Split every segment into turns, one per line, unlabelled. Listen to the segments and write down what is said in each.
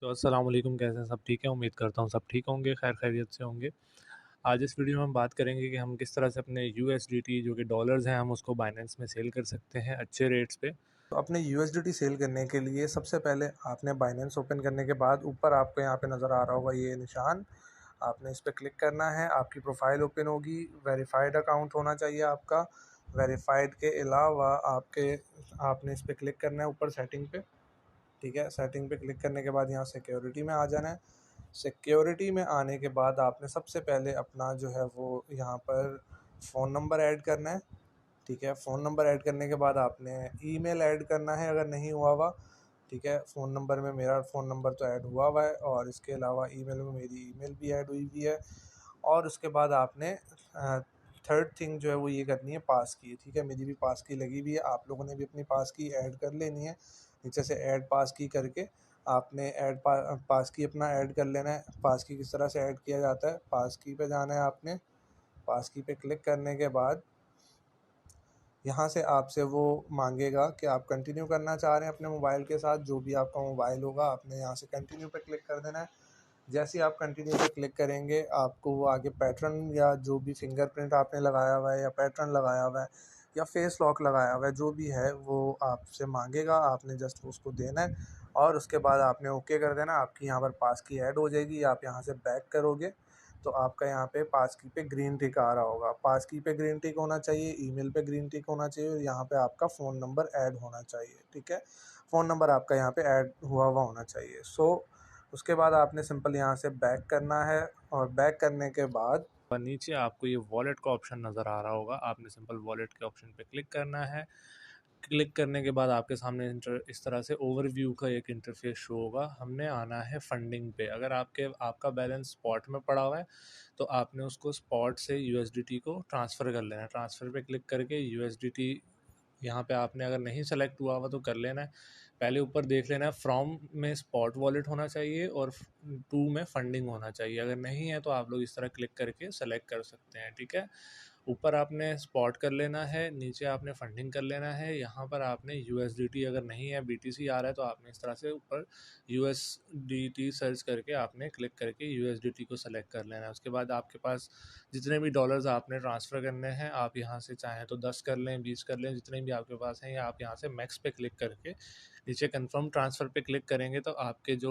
तो अस्सलाम वालेकुम, कैसे हैं सब? ठीक है, उम्मीद करता हूँ सब ठीक होंगे, खैर खैरियत से होंगे। आज इस वीडियो में हम बात करेंगे कि हम किस तरह से अपने यूएसडीटी जो कि डॉलर्स हैं, हम उसको बाइनेंस में सेल कर सकते हैं अच्छे रेट्स पे।
तो अपने यूएसडीटी सेल करने के लिए सबसे पहले आपने बाइनेंस ओपन करने के बाद ऊपर आपको यहाँ पे नज़र आ रहा होगा ये निशान। आपने इस पर क्लिक करना है, आपकी प्रोफाइल ओपन होगी। वेरीफाइड अकाउंट होना चाहिए आपका। वेरीफाइड के अलावा आपने इस पर क्लिक करना है ऊपर सेटिंग पे। ठीक है, सेटिंग पे क्लिक करने के बाद यहाँ सिक्योरिटी में आ जाना है। सिक्योरिटी में आने के बाद आपने सबसे पहले अपना जो है वो यहाँ पर फ़ोन नंबर ऐड करना है। ठीक है, फ़ोन नंबर ऐड करने के बाद आपने ईमेल ऐड करना है अगर नहीं हुआ हुआ। ठीक है, फ़ोन नंबर में मेरा फ़ोन नंबर तो ऐड हुआ हुआ है और इसके अलावा ईमेल में मेरी ईमेल भी ऐड हुई हुई है। और उसके बाद आपने थर्ड थिंग जो है वो ये करनी है, पास की। ठीक है, मेरी भी पास की लगी हुई है, आप लोगों ने भी अपनी पास की ऐड कर लेनी है। नीचे से ऐड पास की करके आपने पास की अपना ऐड कर लेना है। पास की किस तरह से ऐड किया जाता है, पास की पे जाना है आपने। पास की पे क्लिक करने के बाद यहाँ से आपसे वो मांगेगा कि आप कंटिन्यू करना चाह रहे हैं अपने मोबाइल के साथ। जो भी आपका मोबाइल होगा आपने यहाँ से कंटिन्यू पे क्लिक कर देना है। जैसे ही आप कंटिन्यू पे क्लिक करेंगे आपको वो आगे पैटर्न या जो भी फिंगरप्रिंट आपने लगाया हुआ है या पैटर्न लगाया हुआ है या फेस लॉक लगाया हुआ है जो भी है वो आपसे मांगेगा। आपने जस्ट उसको देना है और उसके बाद आपने ओके कर देना। आपकी यहाँ पर पास की ऐड हो जाएगी। आप यहाँ से बैक करोगे तो आपका यहाँ पे पास की पे ग्रीन टिक आ रहा होगा। पास की पे ग्रीन टिक होना चाहिए, ईमेल पे ग्रीन टिक होना चाहिए और यहाँ पे आपका फ़ोन नंबर ऐड होना चाहिए। ठीक है, फ़ोन नंबर आपका यहाँ पे ऐड हुआ हुआ होना चाहिए। उसके बाद आपने सिंपल यहाँ से बैक करना है और बैक करने के बाद
और नीचे आपको ये वॉलेट का ऑप्शन नज़र आ रहा होगा, आपने सिंपल वॉलेट के ऑप्शन पे क्लिक करना है। क्लिक करने के बाद आपके सामने इस तरह से ओवरव्यू का एक इंटरफेस शो होगा। हमने आना है फंडिंग पे। अगर आपका बैलेंस स्पॉट में पड़ा हुआ है तो आपने उसको स्पॉट से यूएसडीटी को ट्रांसफ़र कर लेना है। ट्रांसफ़र पे क्लिक करके यूएसडीटी यहाँ पे आपने अगर नहीं सेलेक्ट हुआ हुआ तो कर लेना है। पहले ऊपर देख लेना है, फ्रॉम में स्पॉट वॉलेट होना चाहिए और टू में फंडिंग होना चाहिए। अगर नहीं है तो आप लोग इस तरह क्लिक करके सेलेक्ट कर सकते हैं। ठीक है, ऊपर आपने स्पॉट कर लेना है, नीचे आपने फंडिंग कर लेना है। यहाँ पर आपने यूएसडीटी अगर नहीं है, बीटीसी आ रहा है तो आपने इस तरह से ऊपर यूएसडीटी सर्च करके आपने क्लिक करके यूएसडीटी को सेलेक्ट कर लेना है। उसके बाद आपके पास जितने भी डॉलर्स आपने ट्रांसफ़र करने हैं, आप यहाँ से चाहें तो 10 कर लें, 20 कर लें, जितने भी आपके पास हैं, या आप यहाँ से मैक्स पे क्लिक करके नीचे कन्फर्म ट्रांसफ़र पे क्लिक करेंगे तो आपके जो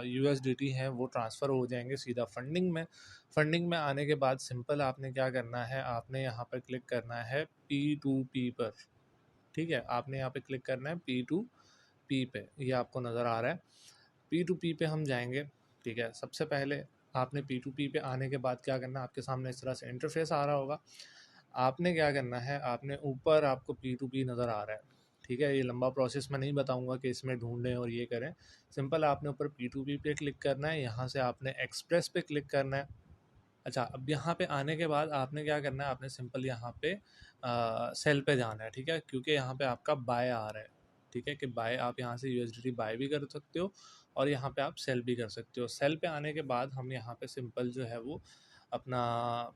यूएसडीटी हैं वो ट्रांसफ़र हो जाएंगे सीधा फंडिंग में। फंडिंग में आने के बाद सिंपल आपने क्या करना है, आपने यहाँ पर क्लिक करना है P2P पर। ठीक है, आपने यहाँ पे क्लिक करना है P2P पे, ये आपको नज़र आ रहा है। P2P पे हम जाएंगे। ठीक है, सबसे पहले आपने P2P पे आने के बाद क्या करना है, आपके सामने इस तरह से इंटरफेस आ रहा होगा। आपने क्या करना है, आपने ऊपर आपको P2P नज़र आ रहा है। ठीक है, ये लंबा प्रोसेस मैं नहीं बताऊंगा कि इसमें ढूंढें और ये करें। सिंपल आपने ऊपर P2P पे क्लिक करना है, यहाँ से आपने एक्सप्रेस पे क्लिक करना है। अच्छा, अब यहाँ पे आने के बाद आपने क्या करना है, आपने सिंपल यहाँ पे सेल पे जाना है। ठीक है, क्योंकि यहाँ पे आपका बाय आ रहा है। ठीक है, कि बाय आप यहाँ से यूएसडीटी बाय भी कर सकते हो और यहाँ पे आप सेल भी कर सकते हो। सेल पे आने के बाद हम यहाँ पे सिंपल जो है वो अपना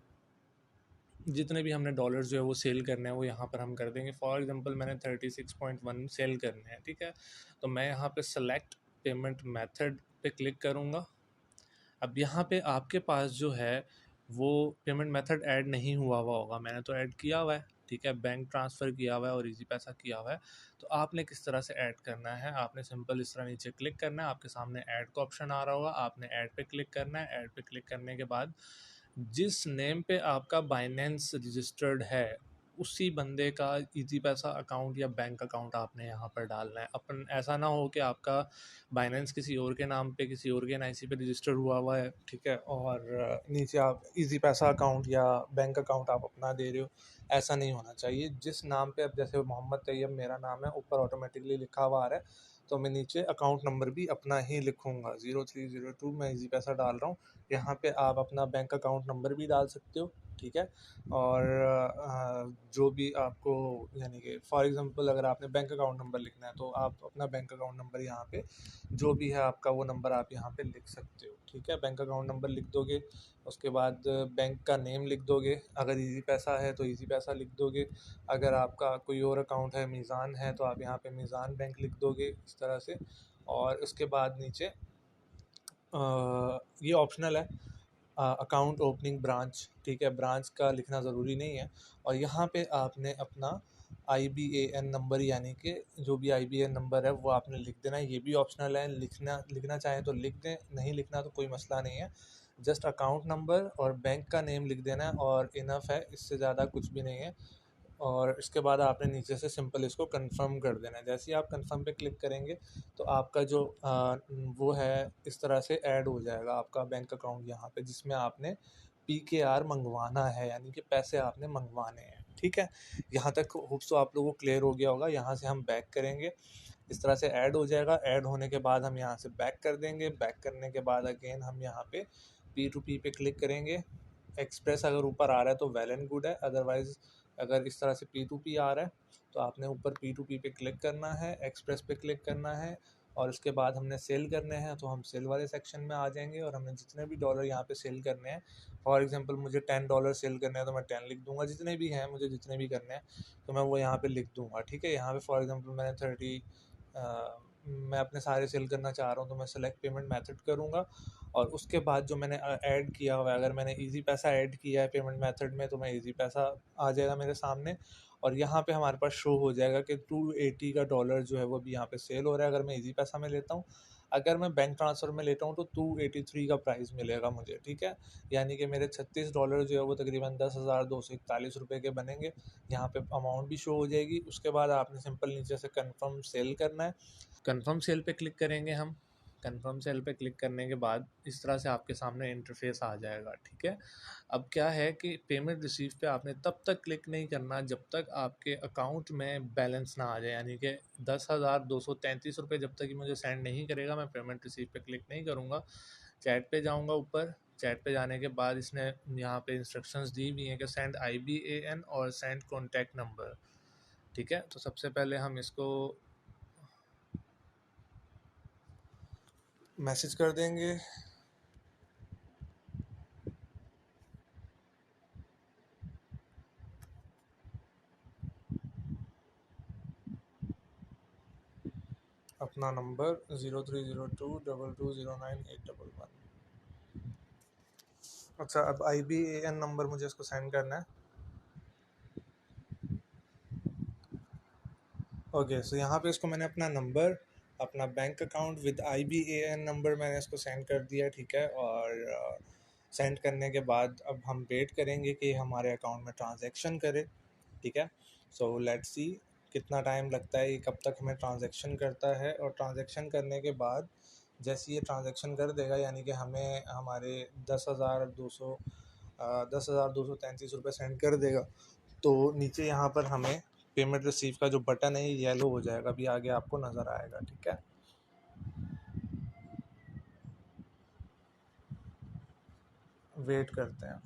जितने भी हमने डॉलर्स जो है वो सेल करने हैं वो यहाँ पर हम कर देंगे। फॉर एग्जांपल मैंने 36.1 सेल करने हैं। ठीक है, तो मैं यहाँ पे सेलेक्ट पेमेंट मेथड पे क्लिक करूँगा। अब यहाँ पे आपके पास जो है वो पेमेंट मेथड ऐड नहीं हुआ हुआ होगा, मैंने तो ऐड किया हुआ है। ठीक है, बैंक ट्रांसफ़र किया हुआ है और इजी पैसा किया हुआ है। तो आपने किस तरह से ऐड करना है, आपने सिंपल इस तरह नीचे क्लिक करना है, आपके सामने ऐड का ऑप्शन आ रहा होगा, आपने ऐड पे क्लिक करना है। ऐड पे क्लिक करने के बाद जिस नेम पे आपका बाइनेंस रजिस्टर्ड है उसी बंदे का इजी पैसा अकाउंट या बैंक अकाउंट आपने यहाँ पर डालना है। अपन ऐसा ना हो कि आपका बाइनेंस किसी और के नाम पे किसी और के एनआईसी पे रजिस्टर हुआ हुआ है। ठीक है, और नीचे आप इजी पैसा अकाउंट या बैंक अकाउंट आप अपना दे रहे हो, ऐसा नहीं होना चाहिए। जिस नाम पे, अब जैसे मोहम्मद तैयब मेरा नाम है, ऊपर ऑटोमेटिकली लिखा हुआ आ रहा है तो मैं नीचे अकाउंट नंबर भी अपना ही लिखूंगा, 0302 मैं इजी पैसा डाल रहा हूँ। यहाँ पे आप अपना बैंक अकाउंट नंबर भी डाल सकते हो। ठीक है, और जो भी आपको, यानी कि फॉर एग्जांपल अगर आपने बैंक अकाउंट नंबर लिखना है तो आप अपना बैंक अकाउंट नंबर यहाँ पे जो भी है आपका वो नंबर आप यहाँ पे लिख सकते हो। ठीक है, बैंक अकाउंट नंबर लिख दोगे, उसके बाद बैंक का नेम लिख दोगे। अगर इजी पैसा है तो इजी पैसा लिख दोगे। अगर आपका कोई और अकाउंट है, मीज़ान है, तो आप यहाँ पे मीज़ान बैंक लिख दोगे इस तरह से। और उसके बाद नीचे
ये ऑप्शनल है, अकाउंट ओपनिंग ब्रांच, ठीक है, ब्रांच का लिखना ज़रूरी नहीं है। और यहाँ पे आपने अपना IBAN नंबर, यानी कि जो भी IBAN नंबर है वो आपने लिख देना है। ये भी ऑप्शनल है, लिखना चाहें तो लिख दें, नहीं लिखना तो कोई मसला नहीं है। जस्ट अकाउंट नंबर और बैंक का नेम लिख देना है और इनफ है, इससे ज़्यादा कुछ भी नहीं है। और इसके बाद आपने नीचे से सिंपल इसको कंफर्म कर देना है। जैसे ही आप कंफर्म पे क्लिक करेंगे तो आपका जो वो है इस तरह से ऐड हो जाएगा आपका बैंक अकाउंट यहाँ पे, जिसमें आपने PKR मंगवाना है, यानी कि पैसे आपने मंगवाने हैं। ठीक है, यहाँ तक होप्स तो आप लोगों को क्लियर हो गया होगा। यहाँ से हम बैक करेंगे, इस तरह से ऐड हो जाएगा। ऐड होने के बाद हम यहाँ से बैक कर देंगे। बैक करने के बाद अगेन हम यहाँ पे P2P पे क्लिक करेंगे। एक्सप्रेस अगर ऊपर आ रहा है तो वेल एंड गुड है, अदरवाइज़ अगर इस तरह से P2P आ रहा है तो आपने ऊपर P2P पे क्लिक करना है, एक्सप्रेस पे क्लिक करना है और उसके बाद हमने सेल करने हैं तो हम सेल वाले सेक्शन में आ जाएंगे और हमने जितने भी डॉलर यहाँ पे सेल करने हैं, फॉर एग्जांपल मुझे $10 सेल करने हैं तो मैं 10 लिख दूंगा, जितने भी हैं मुझे जितने भी करने हैं तो मैं वो यहाँ पे लिख दूंगा। ठीक है, यहाँ पे फॉर एग्जांपल मैंने 30 मैं अपने सारे सेल करना चाह रहा हूँ तो मैं सेलेक्ट पेमेंट मेथड करूँगा और उसके बाद जो मैंने ऐड किया हुआ है, अगर मैंने इजी पैसा ऐड किया है पेमेंट मेथड में तो मैं इजी पैसा आ जाएगा मेरे सामने और यहाँ पे हमारे पास शो हो जाएगा कि 280 का डॉलर जो है वो भी यहाँ पे सेल हो रहा है अगर मैं इजी पैसा में लेता हूँ। अगर मैं बैंक ट्रांसफ़र में लेता हूँ तो 283 का प्राइस मिलेगा मुझे। ठीक है, यानी कि मेरे $36 जो है वो तकरीबन 10,241 रुपये के बनेंगे। यहाँ पे अमाउंट भी शो हो जाएगी। उसके बाद आपने सिंपल नीचे से कंफर्म सेल करना है। कंफर्म सेल पे क्लिक करेंगे हम। कंफर्म सेल पे क्लिक करने के बाद इस तरह से आपके सामने इंटरफेस आ जाएगा। ठीक है, अब क्या है कि पेमेंट रिसीव पे आपने तब तक क्लिक नहीं करना जब तक आपके अकाउंट में बैलेंस ना आ जाए, यानी कि 10,233 रुपये जब तक कि मुझे सेंड नहीं करेगा मैं पेमेंट रिसीव पे क्लिक नहीं करूँगा। चैट पे जाऊँगा, ऊपर चैट पे जाने के बाद इसने यहाँ पे इंस्ट्रक्शंस दी हुई हैं कि सेंड IBAN और सेंड कॉन्टैक्ट नंबर। ठीक है, तो सबसे पहले हम इसको मैसेज कर देंगे। अपना नंबर 030222098111। अच्छा, अब IBAN नंबर मुझे इसको सेंड करना है। ओके, सो यहाँ पे इसको मैंने अपना नंबर, अपना bank account with IBAN number मैंने इसको सेंड कर दिया। ठीक है, और सेंड करने के बाद अब हम वेट करेंगे कि हमारे अकाउंट में ट्रांजैक्शन करे। ठीक है, सो लेट्स सी कितना टाइम लगता है, ये कब तक हमें ट्रांजैक्शन करता है। और ट्रांजैक्शन करने के बाद जैसे ये ट्रांजैक्शन कर देगा, यानी कि हमें हमारे 10,233 रुपये सेंड कर देगा, तो नीचे यहाँ पर हमें पेमेंट रिसीव का जो बटन है ये येलो हो जाएगा, अभी आगे आपको नज़र आएगा। ठीक है, वेट करते हैं।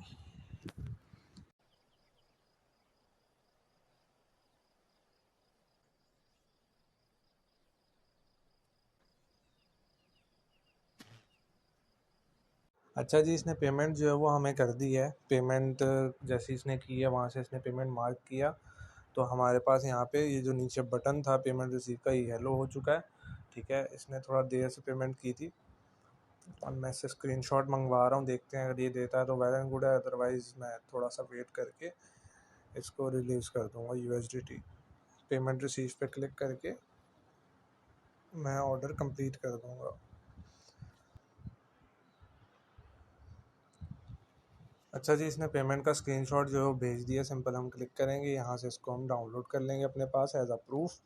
अच्छा जी, इसने पेमेंट जो है वो हमें कर दी है। पेमेंट जैसे इसने की है वहाँ से इसने पेमेंट मार्क किया तो हमारे पास यहाँ पे ये जो नीचे बटन था पेमेंट रिसीव का, ये येलो हो चुका है। ठीक है, इसने थोड़ा देर से पेमेंट की थी और मैं इससे स्क्रीनशॉट मंगवा रहा हूँ, देखते हैं अगर ये देता है तो वेल एंड गुड है, अदरवाइज़ मैं थोड़ा सा वेट करके इसको रिलीज़ कर दूँगा USDT। पेमेंट रिसीव पे क्लिक करके मैं ऑर्डर कंप्लीट कर दूँगा। अच्छा जी, इसने पेमेंट का स्क्रीनशॉट जो है वो भेज दिया। सिंपल हम क्लिक करेंगे, यहाँ से इसको हम डाउनलोड कर लेंगे अपने पास एज अ प्रूफ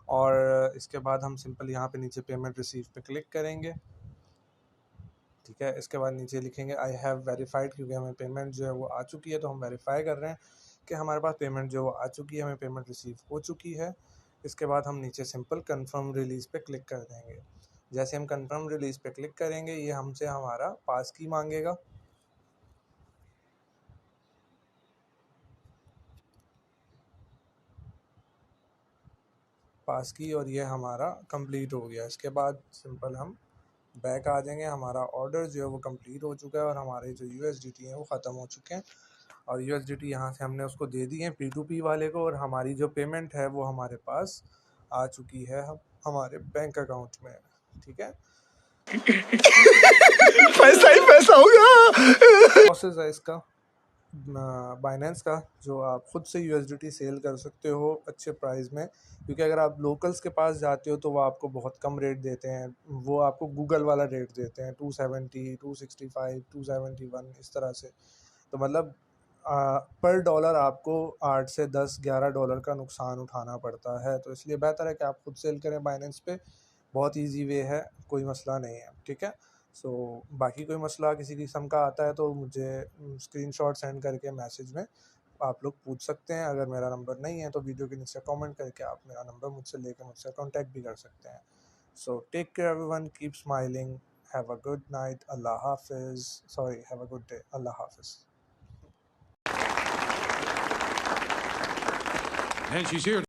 और इसके बाद हम सिंपल यहाँ पे नीचे पेमेंट रिसीव पे क्लिक करेंगे। ठीक है, इसके बाद नीचे लिखेंगे आई हैव वेरीफाइड, क्योंकि हमें पेमेंट जो है वो आ चुकी है तो हम वेरीफाई कर रहे हैं कि हमारे पास पेमेंट जो है वो आ चुकी है, हमें पेमेंट रिसीव हो चुकी है। इसके बाद हम नीचे सिंपल कंफर्म रिलीज़ पे क्लिक कर देंगे। जैसे हम कंफर्म रिलीज़ पे क्लिक करेंगे ये हमसे हमारा पास की मांगेगा। पास की और ये हमारा कंप्लीट हो गया। इसके बाद सिंपल हम बैक आ जाएंगे। हमारा ऑर्डर जो है वो कंप्लीट हो चुका है और हमारे जो USDT हैं वो ख़त्म हो चुके हैं और USDT यहाँ से हमने उसको दे दी है P2P वाले को और हमारी जो पेमेंट है वो हमारे पास आ चुकी है हमारे बैंक अकाउंट में। ठीक है। प्रोसेस है इसका बाइनेंस का, जो आप खुद से यूएसडीटी सेल कर सकते हो अच्छे प्राइस में, क्योंकि अगर आप लोकल्स के पास जाते हो तो वो आपको बहुत कम रेट देते हैं, वो आपको गूगल वाला रेट देते हैं 270, 265, 271 इस तरह से। तो मतलब पर डॉलर आपको 8 से 10-11 डॉलर का नुकसान उठाना पड़ता है। तो इसलिए बेहतर है कि आप खुद सेल करें बाइनेंस पे, बहुत ईजी वे है, कोई मसला नहीं है, ठीक है। सो बाकी कोई मसला किसी किस्म का आता है तो मुझे स्क्रीनशॉट सेंड करके मैसेज में आप लोग पूछ सकते हैं। अगर मेरा नंबर नहीं है तो वीडियो के नीचे कमेंट करके आप मेरा नंबर मुझसे लेकर मुझसे कांटेक्ट भी कर सकते हैं। So take care everyone, keep smiling, have a good night, अल्लाह हाफिज़, sorry have a good day, अल्लाह हाफिज़।
And she's here.